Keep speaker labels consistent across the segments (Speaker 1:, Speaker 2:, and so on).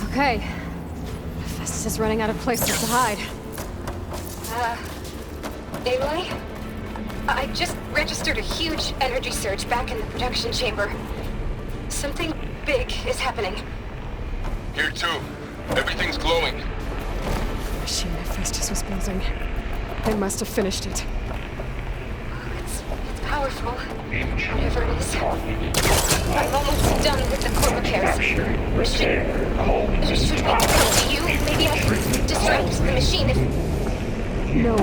Speaker 1: Okay. Festus is running out of places to hide.
Speaker 2: Aloy? I just registered a huge energy surge back in the production chamber. Something big is happening.
Speaker 3: Here too. Everything's glowing.
Speaker 1: The machine that Festus was building. They must have finished it.
Speaker 2: It's powerful. Whatever it is. I'm almost done with the core repairs. Should we go to you? Maybe I can distract the machine if...
Speaker 1: No.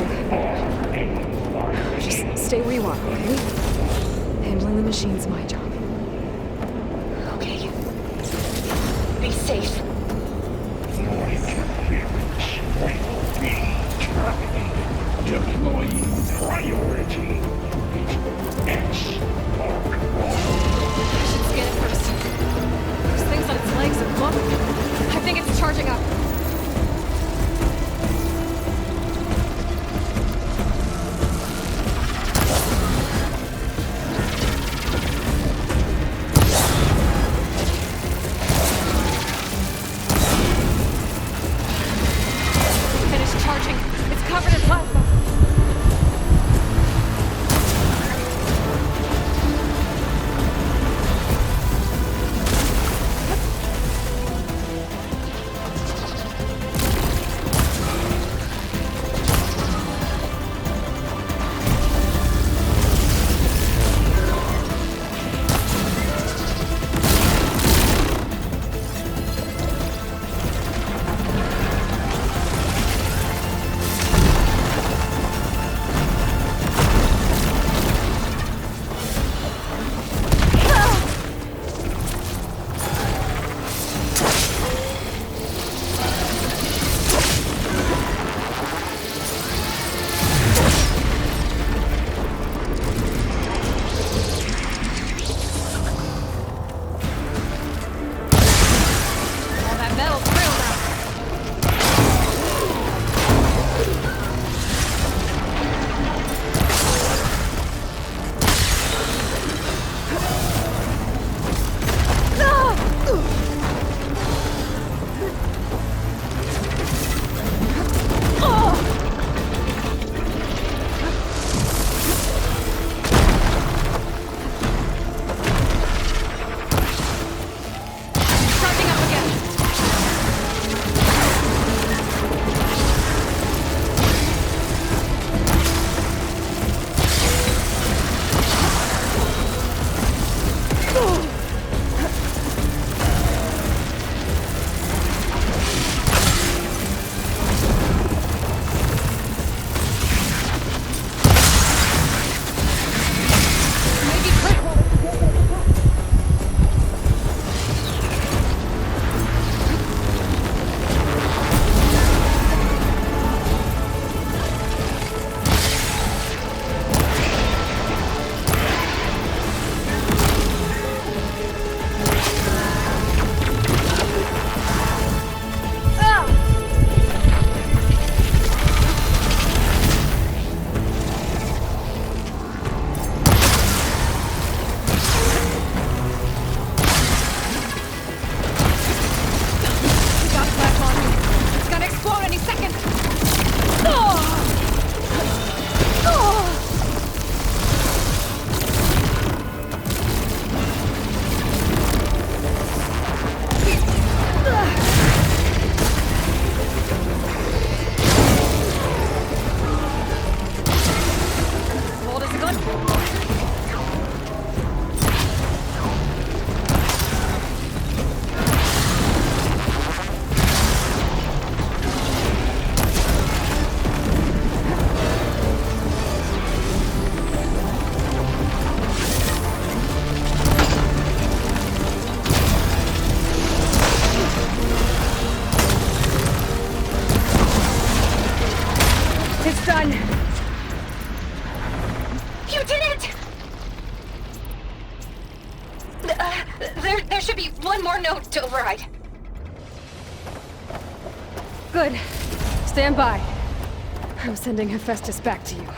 Speaker 1: Just stay where you are, okay? Handling the machine's my job.
Speaker 2: Okay. Be safe.
Speaker 4: Deploying priority.
Speaker 1: I should scan it first. Those things on its legs are glowing. I think it's charging up. Finished charging. It's covered in plasma.
Speaker 2: There should be one more note to override.
Speaker 1: Good. Stand by. I'm sending Hephaestus back to you.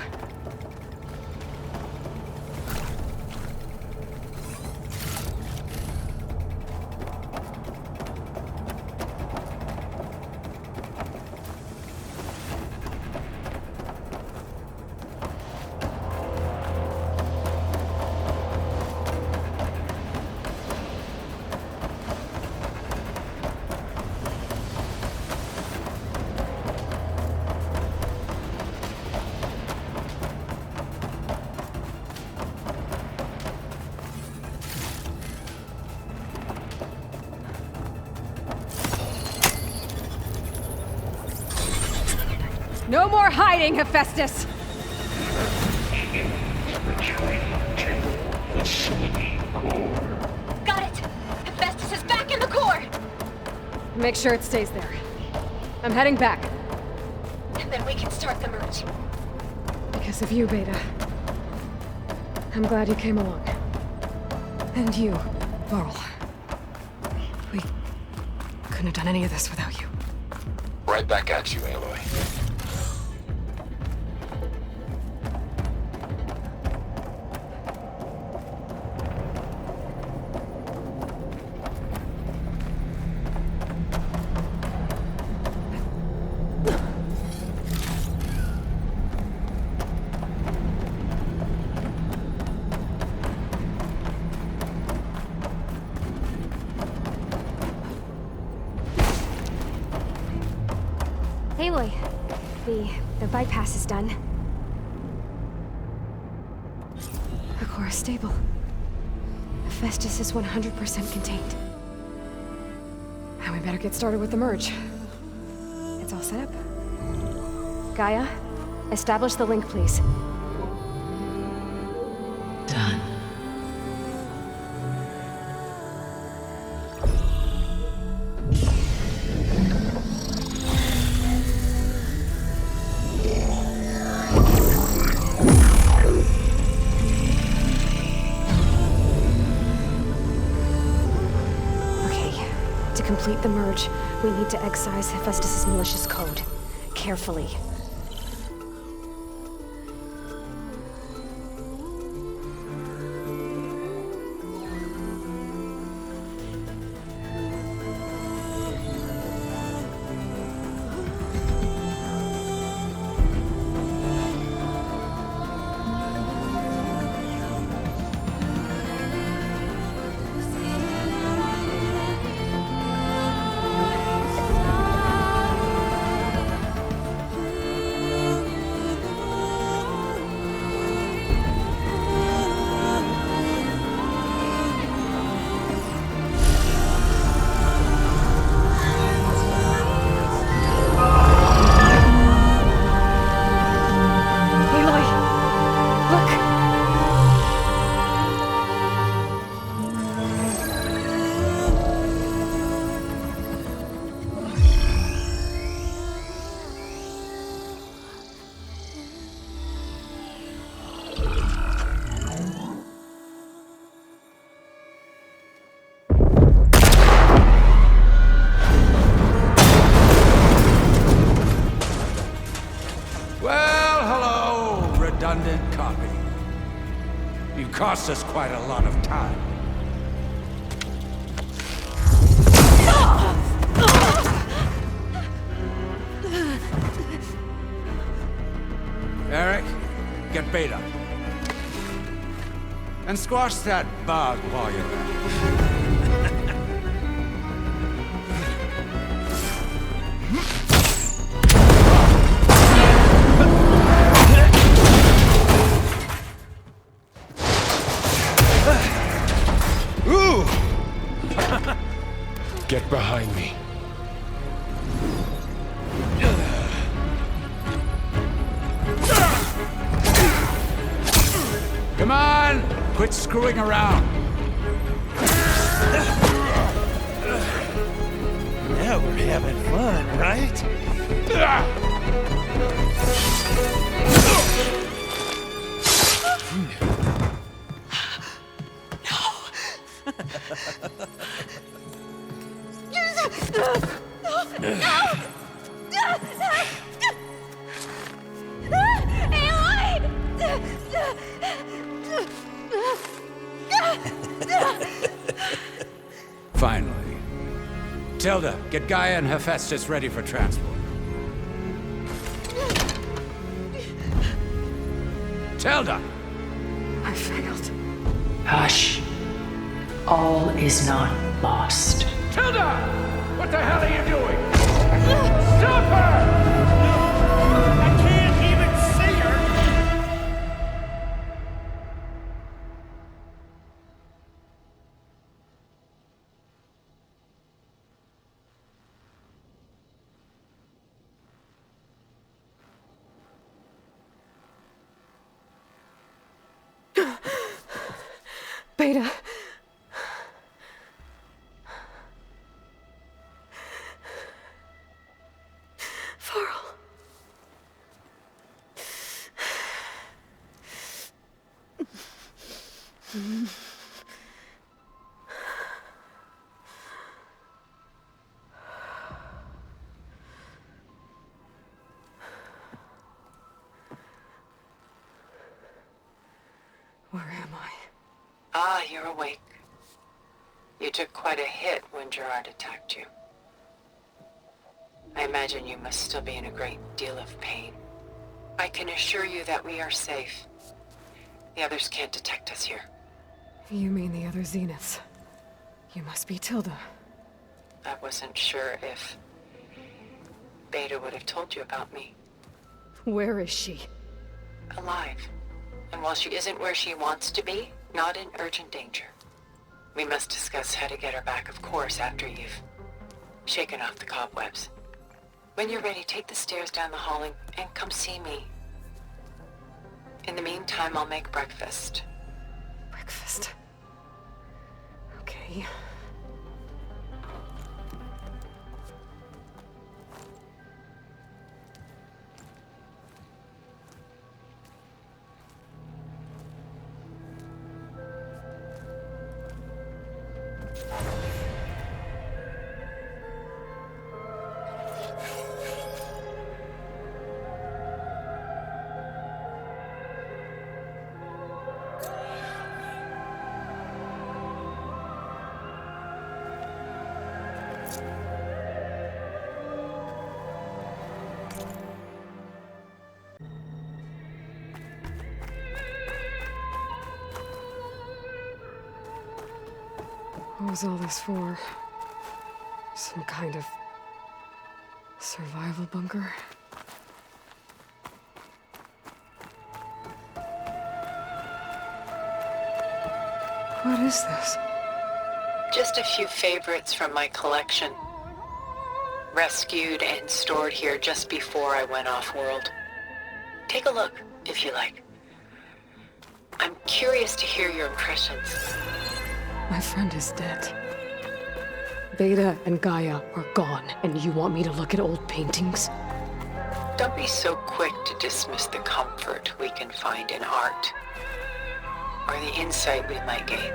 Speaker 1: No more hiding, Hephaestus!
Speaker 2: Got it! Hephaestus is back in the core!
Speaker 1: Make sure it stays there. I'm heading back.
Speaker 2: And then we can start the merge.
Speaker 1: Because of you, Beta. I'm glad you came along. And you, Varl. We couldn't have done any of this without you.
Speaker 3: Right back at you, Aloy.
Speaker 5: Aloy, the bypass is done.
Speaker 1: The core is stable. Hephaestus is 100% contained. And we better get started with the merge. It's all set up. Gaia, establish the link, please.
Speaker 6: Done.
Speaker 1: To complete the merge, we need to excise Hephaestus' malicious code. Carefully.
Speaker 7: Redundant copy. You cost us quite a lot of time. Eric, get Beta. And squash that bug while you're at it.
Speaker 3: Get behind me.
Speaker 7: Come on! Quit screwing around.
Speaker 8: Now we're having fun, right?
Speaker 7: Finally. Tilda, get Gaia and Hephaestus ready for transport. Tilda!
Speaker 1: I failed.
Speaker 6: Hush. All is not lost.
Speaker 7: Tilda! What the hell are you doing? Stop her!
Speaker 8: I can't even see her!
Speaker 1: Beta. Varl. Where am I?
Speaker 6: Ah, you're awake. You took quite a hit when Gerard attacked you. I imagine you must still be in a great deal of pain. I can assure you that we are safe. The others can't detect us here.
Speaker 1: You mean the other Zeniths? You must be Tilda.
Speaker 6: I wasn't sure if Beta would have told you about me.
Speaker 1: Where is she?
Speaker 6: Alive. And while she isn't where she wants to be, not in urgent danger. We must discuss how to get her back, of course, after you've shaken off the cobwebs. When you're ready, take the stairs down the hall and come see me. In the meantime, I'll make breakfast.
Speaker 1: Breakfast. Okay. What was all this for? Some kind of survival bunker? What is this?
Speaker 6: Just a few favorites from my collection. Rescued and stored here just before I went off-world. Take a look, if you like. I'm curious to hear your impressions.
Speaker 1: My friend is dead. Beta and Gaia are gone, and you want me to look at old paintings?
Speaker 6: Don't be so quick to dismiss the comfort we can find in art, or the insight we might gain.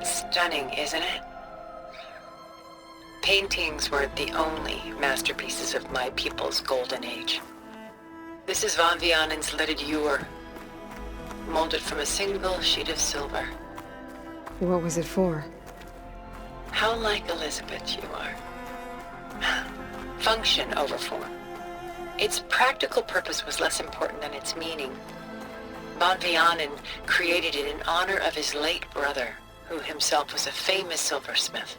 Speaker 6: Stunning, isn't it? Paintings weren't the only masterpieces of my people's golden age. This is Von Vianen's leaded ewer, molded from a single sheet of silver.
Speaker 1: What was it for?
Speaker 6: How like Elizabeth you are. Function over form. Its practical purpose was less important than its meaning. Von Vianen created it in honor of his late brother, who himself was a famous silversmith.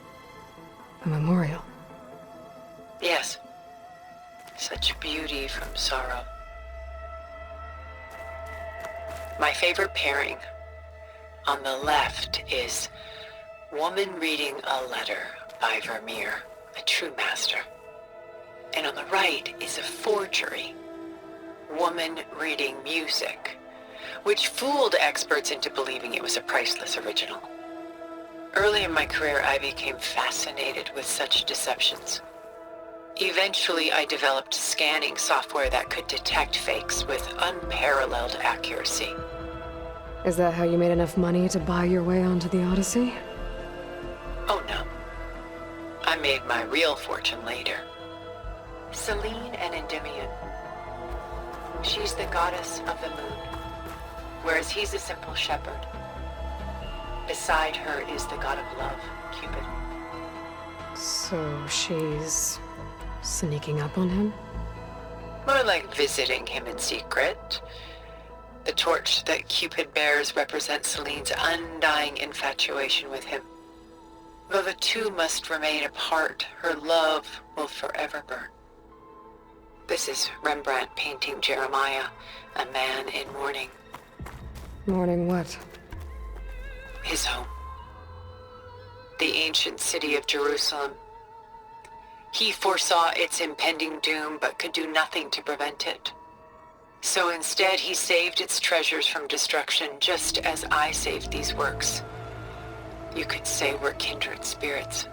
Speaker 1: A memorial.
Speaker 6: Yes. Such beauty from sorrow. My favorite pairing. On the left is Woman Reading a Letter by Vermeer, a true master. And on the right is a forgery. Woman Reading Music, which fooled experts into believing it was a priceless original. Early in my career, I became fascinated with such deceptions. Eventually, I developed scanning software that could detect fakes with unparalleled accuracy.
Speaker 1: Is that how you made enough money to buy your way onto the Odyssey?
Speaker 6: Oh no. I made my real fortune later. Selene and Endymion. She's the goddess of the moon, whereas he's a simple shepherd. Beside her is the god of love, Cupid.
Speaker 1: So she's sneaking up on him?
Speaker 6: More like visiting him in secret. The torch that Cupid bears represents Selene's undying infatuation with him. Though the two must remain apart, her love will forever burn. This is Rembrandt painting Jeremiah, a man in mourning.
Speaker 1: Mourning what?
Speaker 6: His home. The ancient city of Jerusalem. He foresaw its impending doom, but could do nothing to prevent it. So instead, he saved its treasures from destruction, just as I saved these works. You could say we're kindred spirits.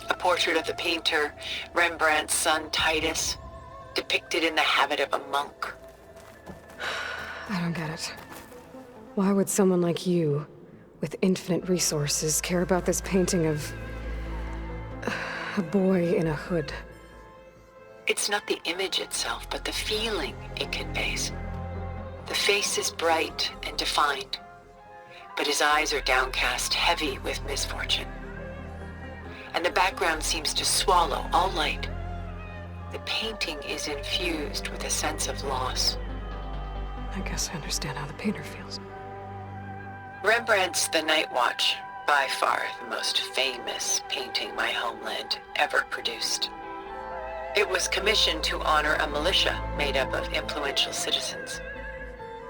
Speaker 6: A portrait of the painter, Rembrandt's son Titus, depicted in the habit of a monk.
Speaker 1: I don't get it. Why would someone like you, with infinite resources, care about this painting of a boy in a hood?
Speaker 6: It's not the image itself, but the feeling it conveys. The face is bright and defined, but his eyes are downcast, heavy with misfortune. And the background seems to swallow all light. The painting is infused with a sense of loss.
Speaker 1: I guess I understand how the painter feels.
Speaker 6: Rembrandt's The Night Watch, by far the most famous painting my homeland ever produced. It was commissioned to honor a militia made up of influential citizens.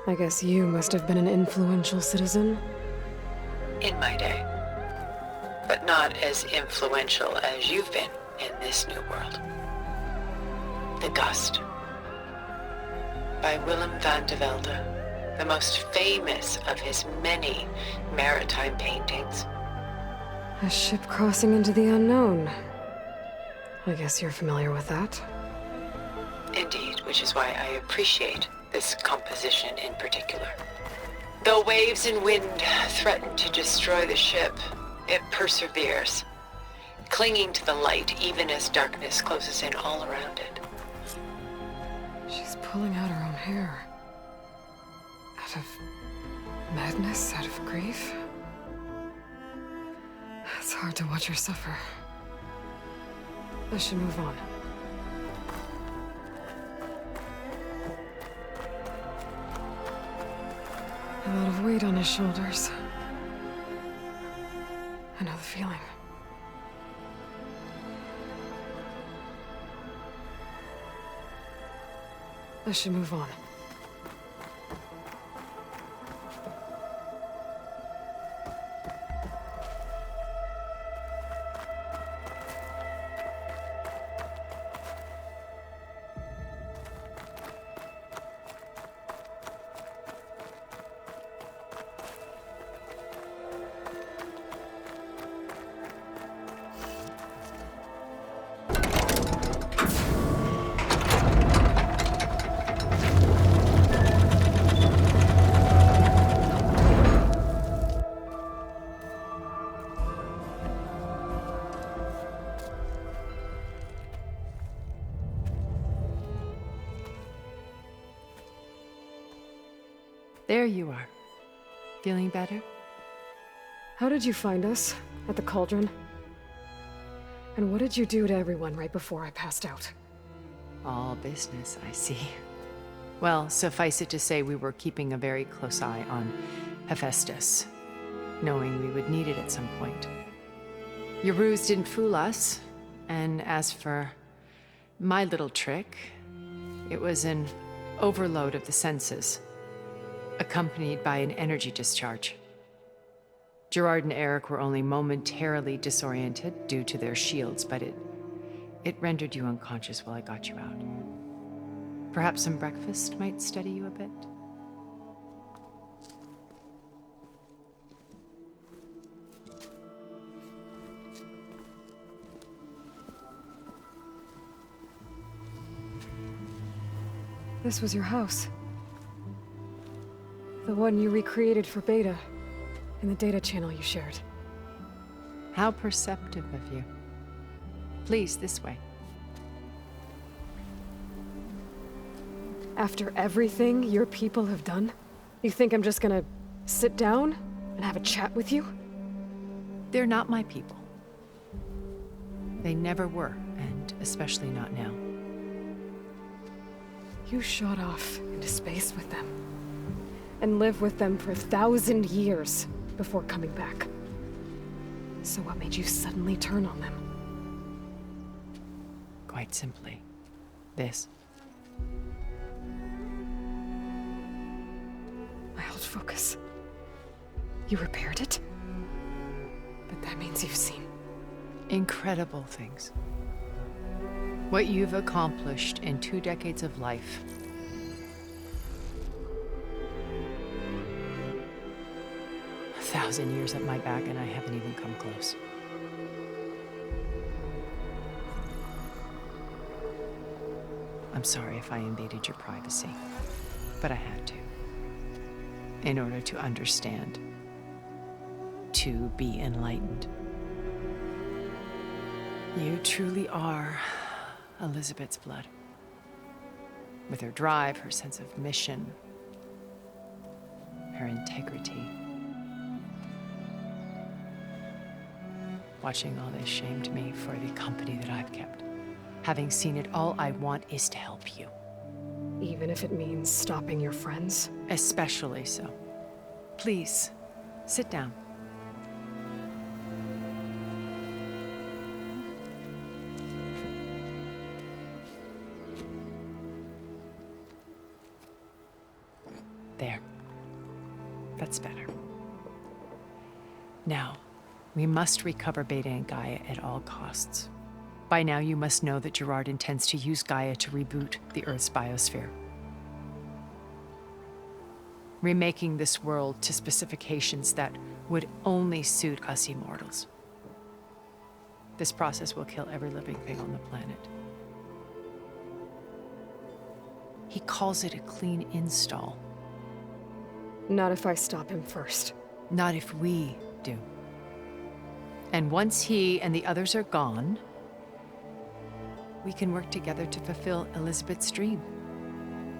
Speaker 1: I guess you must have been an influential citizen.
Speaker 6: In my day. But not as influential as you've been in this new world. The Gust. By Willem van de Velde, the most famous of his many maritime paintings.
Speaker 1: A ship crossing into the unknown. I guess you're familiar with that.
Speaker 6: Indeed, which is why I appreciate this composition in particular. Though waves and wind threaten to destroy the ship, it perseveres, clinging to the light even as darkness closes in all around it.
Speaker 1: She's pulling out her own hair. Out of madness, out of grief. It's hard to watch her suffer. I should move on. A lot of weight on his shoulders. I know the feeling. I should move on.
Speaker 9: There you are. Feeling better?
Speaker 1: How did you find us? At the cauldron? And what did you do to everyone right before I passed out?
Speaker 9: All business, I see. Well, suffice it to say we were keeping a very close eye on Hephaestus, knowing we would need it at some point. Your ruse didn't fool us, and as for my little trick, it was an overload of the senses, accompanied by an energy discharge. Gerard and Eric were only momentarily disoriented due to their shields, but it rendered you unconscious while I got you out. Perhaps some breakfast might steady you a bit?
Speaker 1: This was your house. The one you recreated for Beta, in the data channel you shared.
Speaker 9: How perceptive of you. Please, this way.
Speaker 1: After everything your people have done, you think I'm just gonna sit down and have a chat with you?
Speaker 9: They're not my people. They never were, and especially not now.
Speaker 1: You shot off into space with them, and lived with them for 1,000 years before coming back. So what made you suddenly turn on them?
Speaker 9: Quite simply, this.
Speaker 1: My old focus. You repaired it? But that means you've seen
Speaker 9: Incredible things. What you've accomplished in 2 decades of life. A 1,000 years at my back and I haven't even come close. I'm sorry if I invaded your privacy, but I had to. In order to understand. To be enlightened. You truly are Elizabeth's blood. With her drive, her sense of mission, her integrity. Watching all this shamed me for the company that I've kept. Having seen it, all I want is to help you.
Speaker 1: even if it means stopping your friends?
Speaker 9: Especially so. Please, sit down. There. That's better. Now, we must recover Beta and Gaia at all costs. By now, you must know that Gerard intends to use Gaia to reboot the Earth's biosphere. Remaking this world to specifications that would only suit us immortals. This process will kill every living thing on the planet. He calls it a clean install.
Speaker 1: Not if I stop him first.
Speaker 9: Not if we do. And once he and the others are gone, we can work together to fulfill Elizabeth's dream.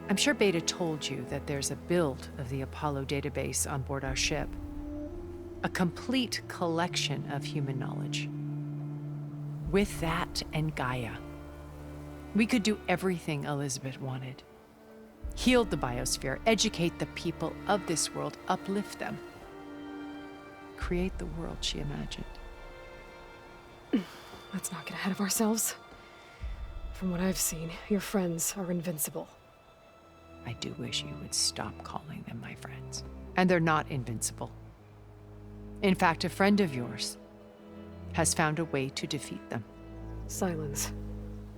Speaker 9: I'm sure Beta told you that there's a build of the Apollo database on board our ship. A complete collection of human knowledge. With that and Gaia, we could do everything Elizabeth wanted. Heal the biosphere, educate the people of this world, uplift them. Create the world she imagined.
Speaker 1: Let's not get ahead of ourselves. From what I've seen, your friends are invincible.
Speaker 9: I do wish you would stop calling them my friends. And they're not invincible. In fact, a friend of yours has found a way to defeat them.
Speaker 1: Silence.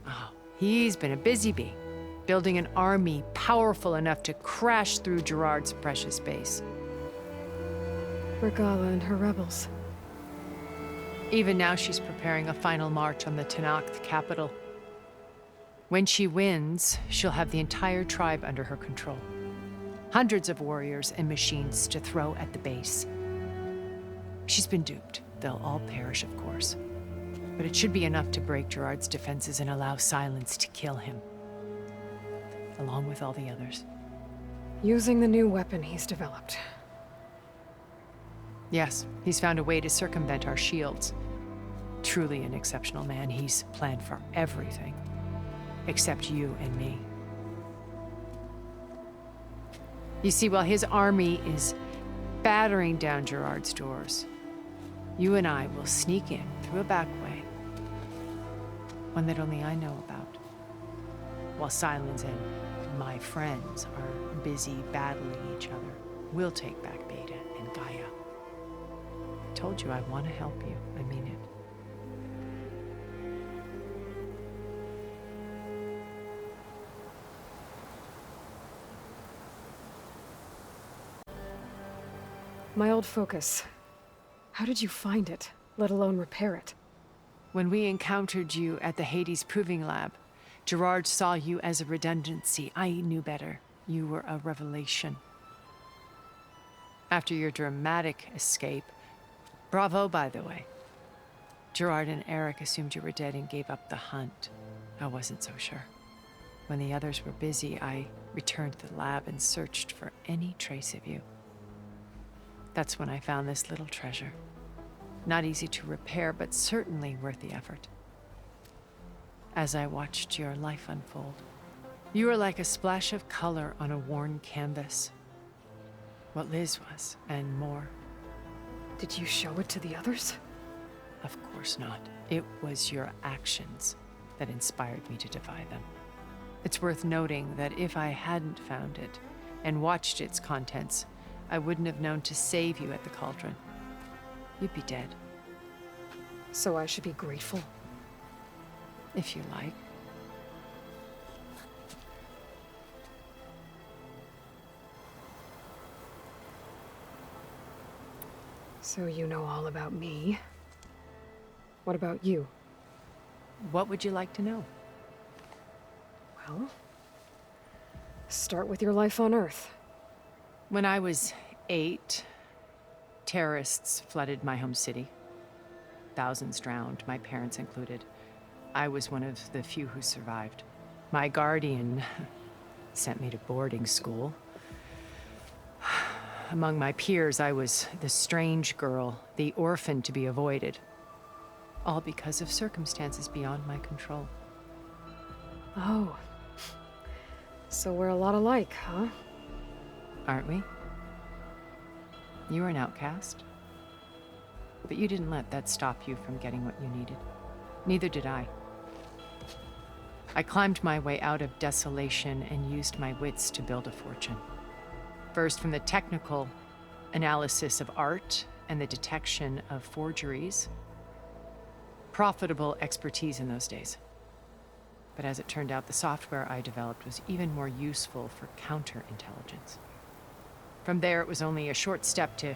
Speaker 9: Oh, he's been a busy bee, building an army powerful enough to crash through Gerard's precious base.
Speaker 1: Regala and her rebels.
Speaker 9: Even now, she's preparing a final march on the Tenakth capital. When she wins, she'll have the entire tribe under her control. Hundreds of warriors and machines to throw at the base. She's been duped. They'll all perish, of course. But it should be enough to break Gerard's defenses and allow Silence to kill him. Along with all the others.
Speaker 1: Using the new weapon he's developed.
Speaker 9: Yes, he's found a way to circumvent our shields. Truly an exceptional man. He's planned for everything. Except you and me. You see, while his army is battering down Gerard's doors, you and I will sneak in through a back way. One that only I know about. While Silence and my friends are busy battling each other, we'll take back Beta and Gaia. I told you I want to help you. I mean it.
Speaker 1: My old focus. How did you find it, let alone repair it?
Speaker 9: When we encountered you at the Hades Proving Lab, Gerard saw you as a redundancy. I knew better. You were a revelation. After your dramatic escape, bravo, by the way. Gerard and Eric assumed you were dead and gave up the hunt. I wasn't so sure. When the others were busy, I returned to the lab and searched for any trace of you. That's when I found this little treasure. Not easy to repair, but certainly worth the effort. As I watched your life unfold, you were like a splash of color on a worn canvas. What Liz was, and more.
Speaker 1: Did you show it to the others?
Speaker 9: Of course not. It was your actions that inspired me to defy them. It's worth noting that if I hadn't found it and watched its contents, I wouldn't have known to save you at the cauldron. You'd be dead.
Speaker 1: So I should be grateful?
Speaker 9: If you like.
Speaker 1: So you know all about me. What about you?
Speaker 9: What would you like to know?
Speaker 1: Well, start with your life on Earth.
Speaker 9: When I was 8, terrorists flooded my home city. Thousands drowned, my parents included. I was one of the few who survived. My guardian sent me to boarding school. Among my peers, I was the strange girl, the orphan to be avoided. All because of circumstances beyond my control.
Speaker 1: Oh. So we're a lot alike, huh?
Speaker 9: Aren't we? You were an outcast. But you didn't let that stop you from getting what you needed. Neither did I. I climbed my way out of desolation and used my wits to build a fortune. First, from the technical analysis of art and the detection of forgeries. Profitable expertise in those days. But as it turned out, the software I developed was even more useful for counterintelligence. From there, it was only a short step to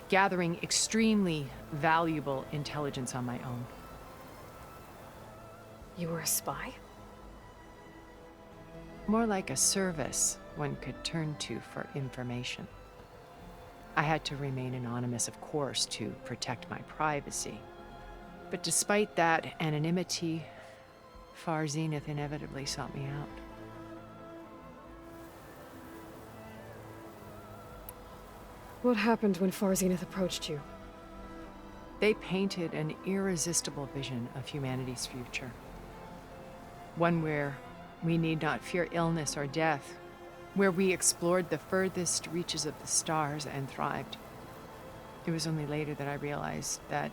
Speaker 9: gathering extremely valuable intelligence on my own.
Speaker 1: You were a spy?
Speaker 9: More like a service one could turn to for information. I had to remain anonymous, of course, to protect my privacy. But despite that anonymity, Far Zenith inevitably sought me out.
Speaker 1: What happened when Far Zenith approached you?
Speaker 9: They painted an irresistible vision of humanity's future. One where we need not fear illness or death, where we explored the furthest reaches of the stars and thrived. It was only later that I realized that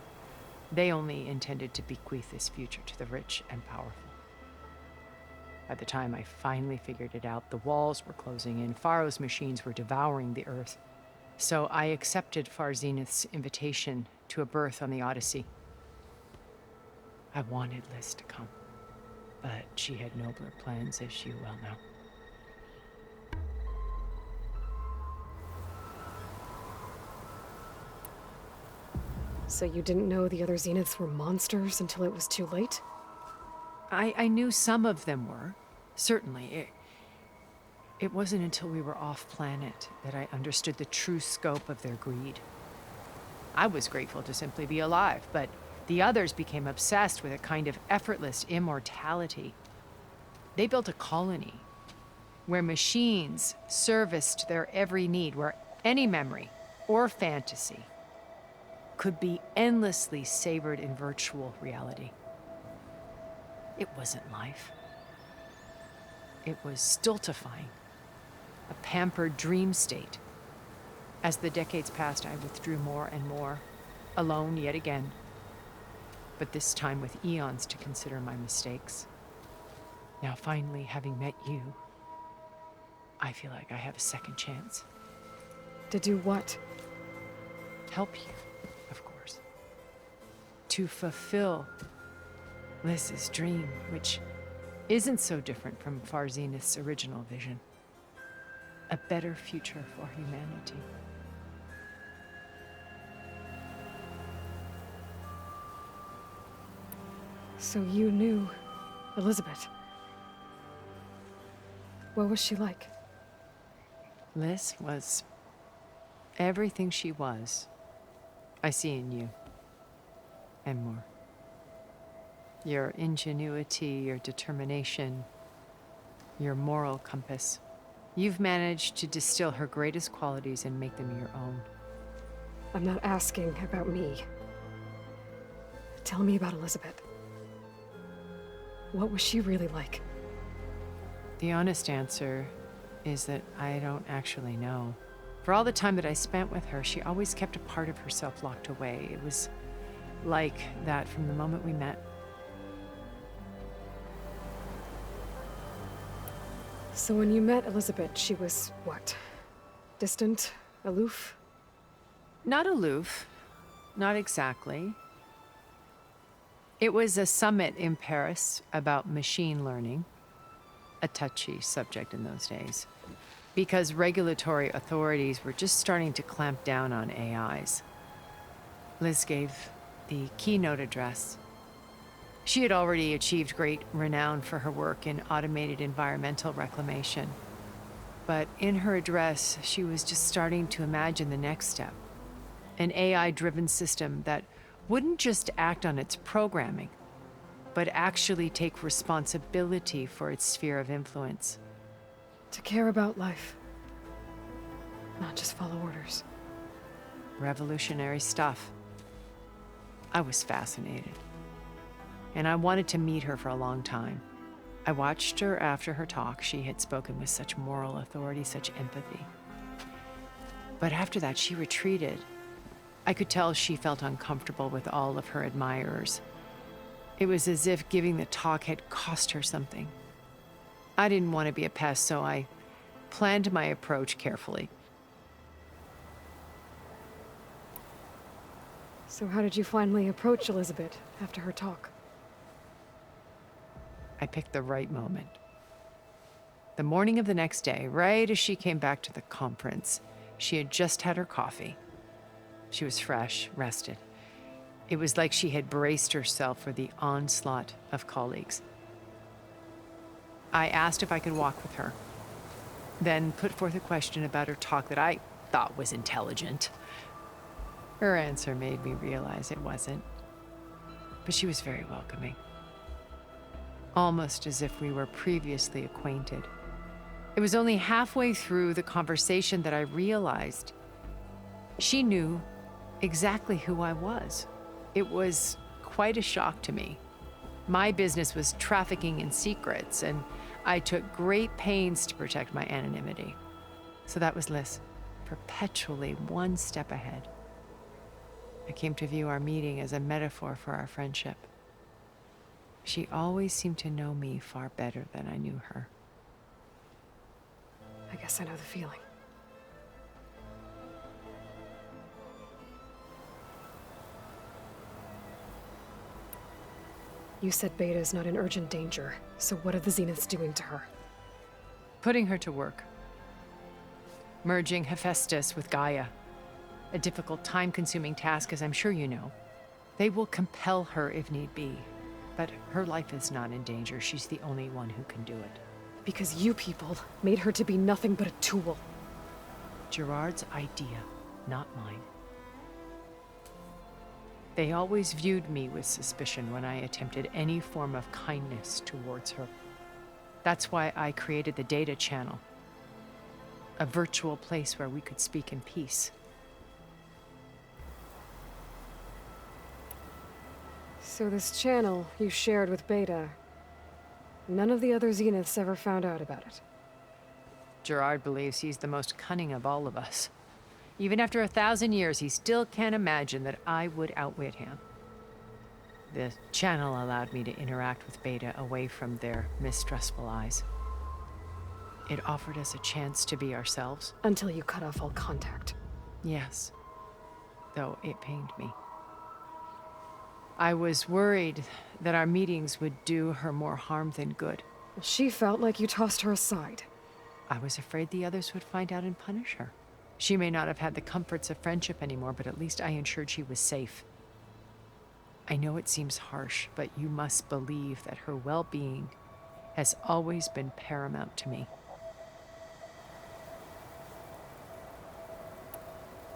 Speaker 9: they only intended to bequeath this future to the rich and powerful. By the time I finally figured it out, the walls were closing in, Pharaoh's machines were devouring the Earth. So I accepted Far Zenith's invitation to a berth on the Odyssey. I wanted Liz to come, but she had nobler plans, as you well know.
Speaker 1: So you didn't know the other Zeniths were monsters until it was too late?
Speaker 9: I knew some of them were, certainly. It wasn't until we were off-planet that I understood the true scope of their greed. I was grateful to simply be alive, but the others became obsessed with a kind of effortless immortality. They built a colony where machines serviced their every need, where any memory or fantasy could be endlessly savored in virtual reality. It wasn't life. It was stultifying, a pampered dream state. As the decades passed, I withdrew more and more, alone yet again, but this time with eons to consider my mistakes. Now finally, having met you, I feel like I have a second chance.
Speaker 1: To do what?
Speaker 9: Help you, of course. To fulfill Liz's dream, which isn't so different from Far Zenith's original vision. A better future for humanity.
Speaker 1: So you knew Elizabeth? What was she like?
Speaker 9: Liz was everything she was. I see in you. And more. Your ingenuity, your determination, your moral compass. You've managed to distill her greatest qualities and make them your own.
Speaker 1: I'm not asking about me. Tell me about Elizabeth. What was she really like?
Speaker 9: The honest answer is that I don't actually know. For all the time that I spent with her, she always kept a part of herself locked away. It was like that from the moment we met.
Speaker 1: So when you met Elizabeth, she was what? Distant? Aloof?
Speaker 9: Not aloof. Not exactly. It was a summit in Paris about machine learning, a touchy subject in those days, because regulatory authorities were just starting to clamp down on AIs. Liz gave the keynote address. She had already achieved great renown for her work in automated environmental reclamation. But in her address, she was just starting to imagine the next step. An AI-driven system that wouldn't just act on its programming, but actually take responsibility for its sphere of influence.
Speaker 1: To care about life. Not just follow orders.
Speaker 9: Revolutionary stuff. I was fascinated. And I wanted to meet her for a long time. I watched her after her talk. She had spoken with such moral authority, such empathy. But after that, she retreated. I could tell she felt uncomfortable with all of her admirers. It was as if giving the talk had cost her something. I didn't want to be a pest, so I planned my approach carefully.
Speaker 1: So how did you finally approach Elizabeth after her talk?
Speaker 9: I picked the right moment. The morning of the next day, right as she came back to the conference, she had just had her coffee. She was fresh, rested. It was like she had braced herself for the onslaught of colleagues. I asked if I could walk with her, then put forth a question about her talk that I thought was intelligent. Her answer made me realize it wasn't, but she was very welcoming. Almost as if we were previously acquainted. It was only halfway through the conversation that I realized she knew exactly who I was. It was quite a shock to me. My business was trafficking in secrets, and I took great pains to protect my anonymity. So that was Liz, perpetually one step ahead. I came to view our meeting as a metaphor for our friendship. She always seemed to know me far better than I knew her.
Speaker 1: I guess I know the feeling. You said Beta is not in urgent danger, so what are the Zeniths doing to her?
Speaker 9: Putting her to work. Merging Hephaestus with Gaia. A difficult, time-consuming task, as I'm sure you know. They will compel her if need be. But her life is not in danger. She's the only one who can do it.
Speaker 1: Because you people made her to be nothing but a tool.
Speaker 9: Gerard's idea, not mine. They always viewed me with suspicion when I attempted any form of kindness towards her. That's why I created the data channel. A virtual place where we could speak in peace.
Speaker 1: So this channel you shared with Beta, none of the other Zeniths ever found out about it.
Speaker 9: Gerard believes he's the most cunning of all of us. Even after 1,000 years, he still can't imagine that I would outwit him. The channel allowed me to interact with Beta away from their mistrustful eyes. It offered us a chance to be ourselves.
Speaker 1: Until you cut off all contact.
Speaker 9: Yes, though it pained me. I was worried that our meetings would do her more harm than good.
Speaker 1: She felt like you tossed her aside.
Speaker 9: I was afraid the others would find out and punish her. She may not have had the comforts of friendship anymore, but at least I ensured she was safe. I know it seems harsh, but you must believe that her well-being has always been paramount to me.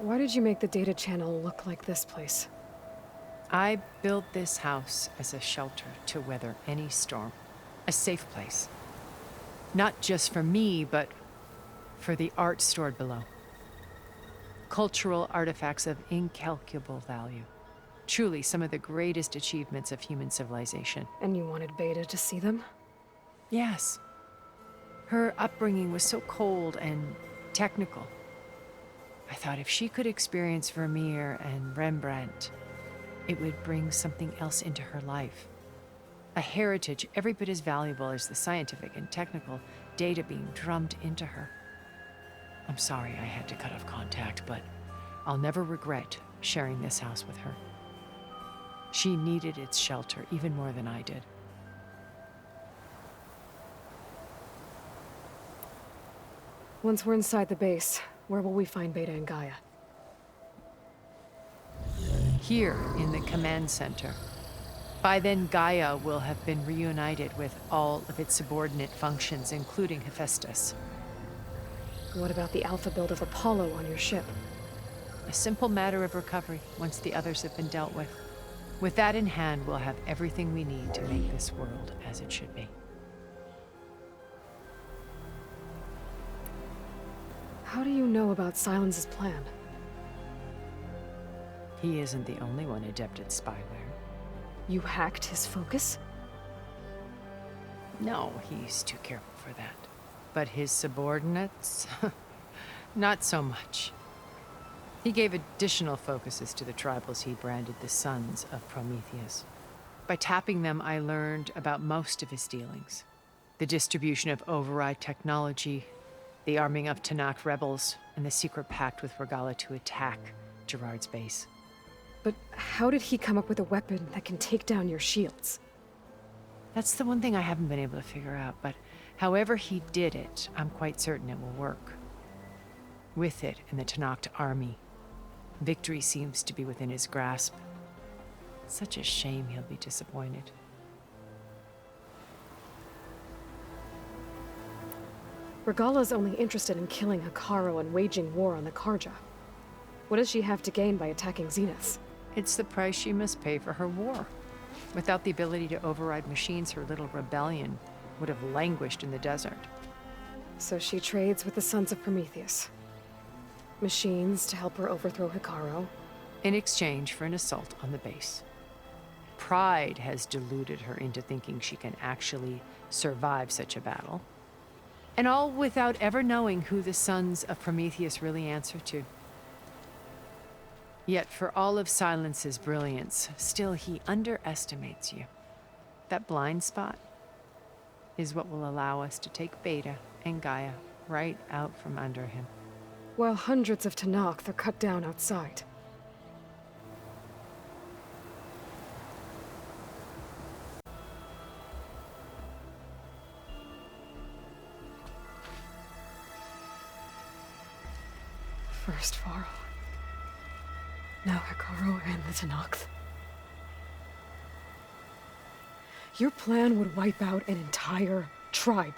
Speaker 1: Why did you make the data channel look like this place?
Speaker 9: I built this house as a shelter to weather any storm. A safe place. Not just for me, but for the art stored below. Cultural artifacts of incalculable value. Truly some of the greatest achievements of human civilization.
Speaker 1: And you wanted Beta to see them?
Speaker 9: Yes. Her upbringing was so cold and technical. I thought if she could experience Vermeer and Rembrandt, it would bring something else into her life. A heritage every bit as valuable as the scientific and technical data being drummed into her. I'm sorry I had to cut off contact, but I'll never regret sharing this house with her. She needed its shelter even more than I did.
Speaker 1: Once we're inside the base, where will we find Beta and Gaia?
Speaker 9: Here in the command center. By then, Gaia will have been reunited with all of its subordinate functions, including Hephaestus.
Speaker 1: What about the alpha build of Apollo on your ship?
Speaker 9: A simple matter of recovery once the others have been dealt with. With that in hand, we'll have everything we need to make this world as it should be.
Speaker 1: How do you know about Silence's plan?
Speaker 9: He isn't the only one adept at spyware.
Speaker 1: You hacked his focus?
Speaker 9: No, he's too careful for that. But his subordinates? Not so much. He gave additional focuses to the tribals he branded the Sons of Prometheus. By tapping them, I learned about most of his dealings. The distribution of override technology, the arming of Tanakh rebels, and the secret pact with Regala to attack Gerard's base.
Speaker 1: But how did he come up with a weapon that can take down your shields?
Speaker 9: That's the one thing I haven't been able to figure out, but however he did it, I'm quite certain it will work. With it and the Tanakh army, victory seems to be within his grasp. Such a shame he'll be disappointed.
Speaker 1: Regala's only interested in killing Hekarro and waging war on the Karja. What does she have to gain by attacking Zenith?
Speaker 9: It's the price she must pay for her war. Without the ability to override machines, her little rebellion would have languished in the desert.
Speaker 1: So she trades with the Sons of Prometheus. Machines to help her overthrow Hekarro.
Speaker 9: In exchange for an assault on the base. Pride has deluded her into thinking she can actually survive such a battle. And all without ever knowing who the Sons of Prometheus really answer to. Yet for all of Silence's brilliance, still he underestimates you. That blind spot is what will allow us to take Beta and Gaia right out from under him.
Speaker 1: While hundreds of Tanakh are cut down outside. First Varl. Now Hekarro and the Tanakh. Your plan would wipe out an entire tribe.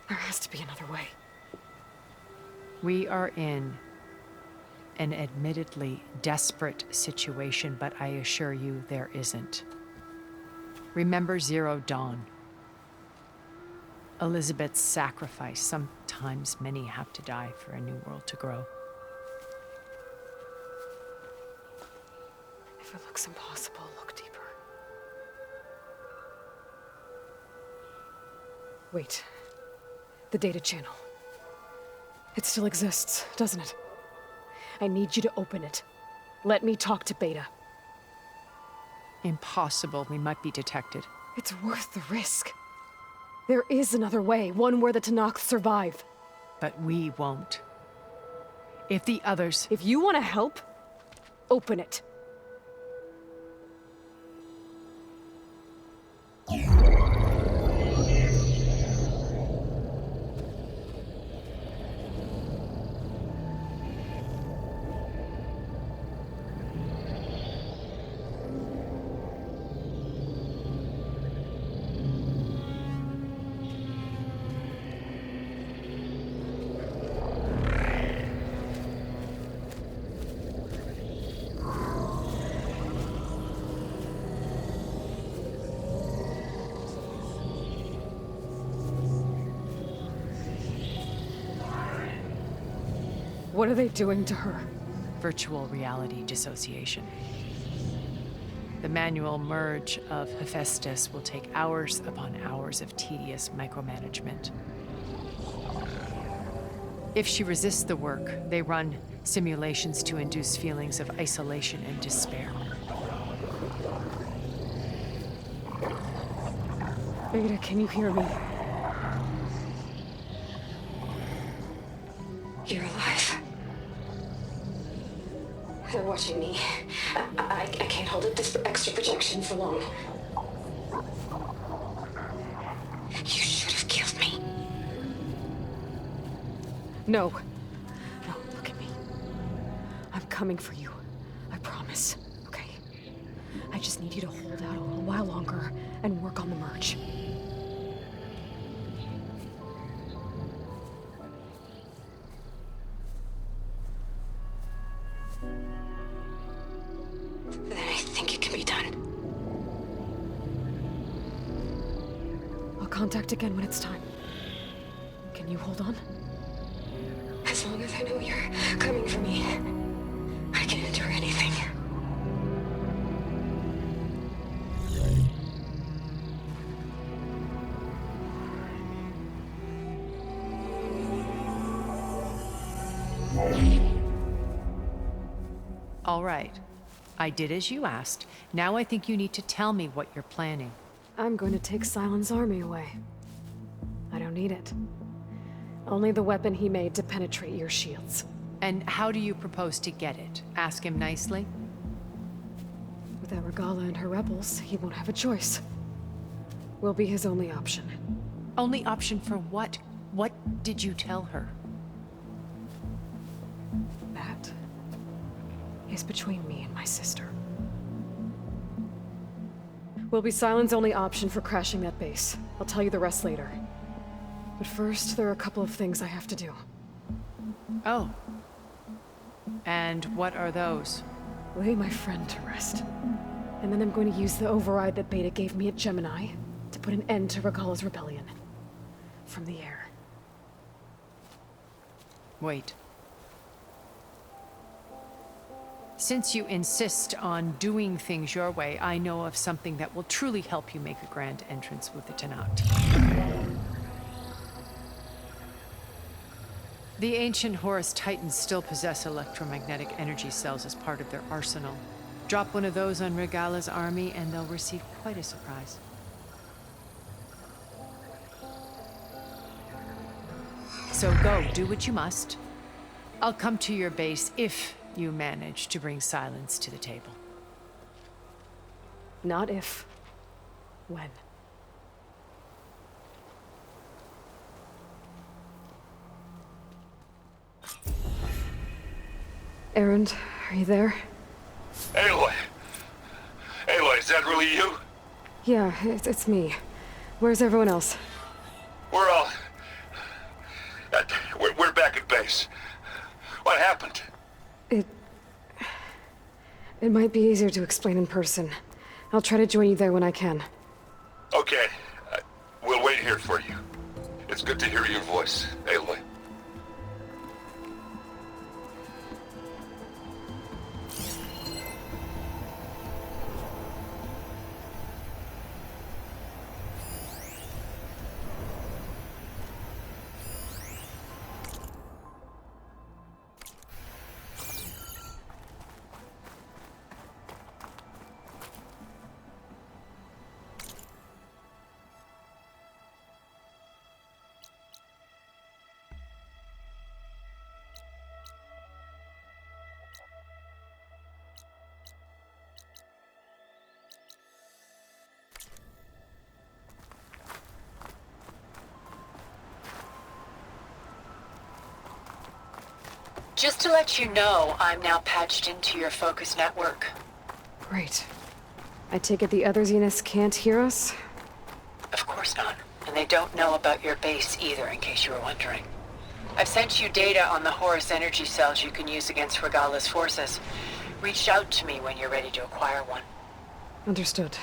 Speaker 1: There has to be another way.
Speaker 9: We are in an admittedly desperate situation, but I assure you there isn't. Remember Zero Dawn. Elizabeth's sacrifice. Sometimes many have to die for a new world to grow.
Speaker 1: If it looks impossible, look deeper. Wait. The data channel. It still exists, doesn't it? I need you to open it. Let me talk to Beta.
Speaker 9: Impossible. We might be detected.
Speaker 1: It's worth the risk. There is another way, one where the Tanakh survive.
Speaker 9: But we won't. If the others...
Speaker 1: If you want to help, open it. What are they doing to her?
Speaker 9: Virtual reality dissociation. The manual merge of Hephaestus will take hours upon hours of tedious micromanagement. If she resists the work, they run simulations to induce feelings of isolation and despair.
Speaker 1: Beta, can you hear me?
Speaker 2: You're alive. They're watching me. I can't hold up this extra projection for long. You should have killed me.
Speaker 1: No. No, look at me. I'm coming for you. I promise. Okay? I just need you to hold out a little while longer and work on the merge.
Speaker 2: Then I think it can be done.
Speaker 1: I'll contact again when it's time. Can you hold on?
Speaker 2: As long as I know you're coming for me, I can endure anything.
Speaker 9: All right. I did as you asked. Now I think you need to tell me what you're planning.
Speaker 1: I'm going to take Silent's army away. I don't need it. Only the weapon he made to penetrate your shields.
Speaker 9: And how do you propose to get it? Ask him nicely?
Speaker 1: Without Regala and her rebels, he won't have a choice. We'll be his only option.
Speaker 9: Only option for what? What did you tell her?
Speaker 1: That is between me and my sister. We'll be Silent's only option for crashing that base. I'll tell you the rest later. But first, there are a couple of things I have to do.
Speaker 9: Oh. And what are those?
Speaker 1: Lay my friend to rest. And then I'm going to use the override that Beta gave me at Gemini to put an end to Regala's rebellion. From the air.
Speaker 9: Wait. Since you insist on doing things your way, I know of something that will truly help you make a grand entrance with the Tenakth. The ancient Horus Titans still possess electromagnetic energy cells as part of their arsenal. Drop one of those on Regala's army and they'll receive quite a surprise. So go, do what you must. I'll come to your base if you manage to bring silence to the table.
Speaker 1: Not if. When. Erend, are you there?
Speaker 3: Aloy! Aloy, is that really you?
Speaker 1: Yeah, it's me. Where's everyone else?
Speaker 3: We're all... We're back at base. What happened?
Speaker 1: It might be easier to explain in person. I'll try to join you there when I can.
Speaker 3: Okay. We'll wait here for you. It's good to hear your voice, Aloy.
Speaker 6: Just to let you know, I'm now patched into your focus network.
Speaker 1: Great. I take it the other Zeniths can't hear us?
Speaker 6: Of course not. And they don't know about your base either, in case you were wondering. I've sent you data on the Horus energy cells you can use against Regala's forces. Reach out to me when you're ready to acquire one.
Speaker 1: Understood.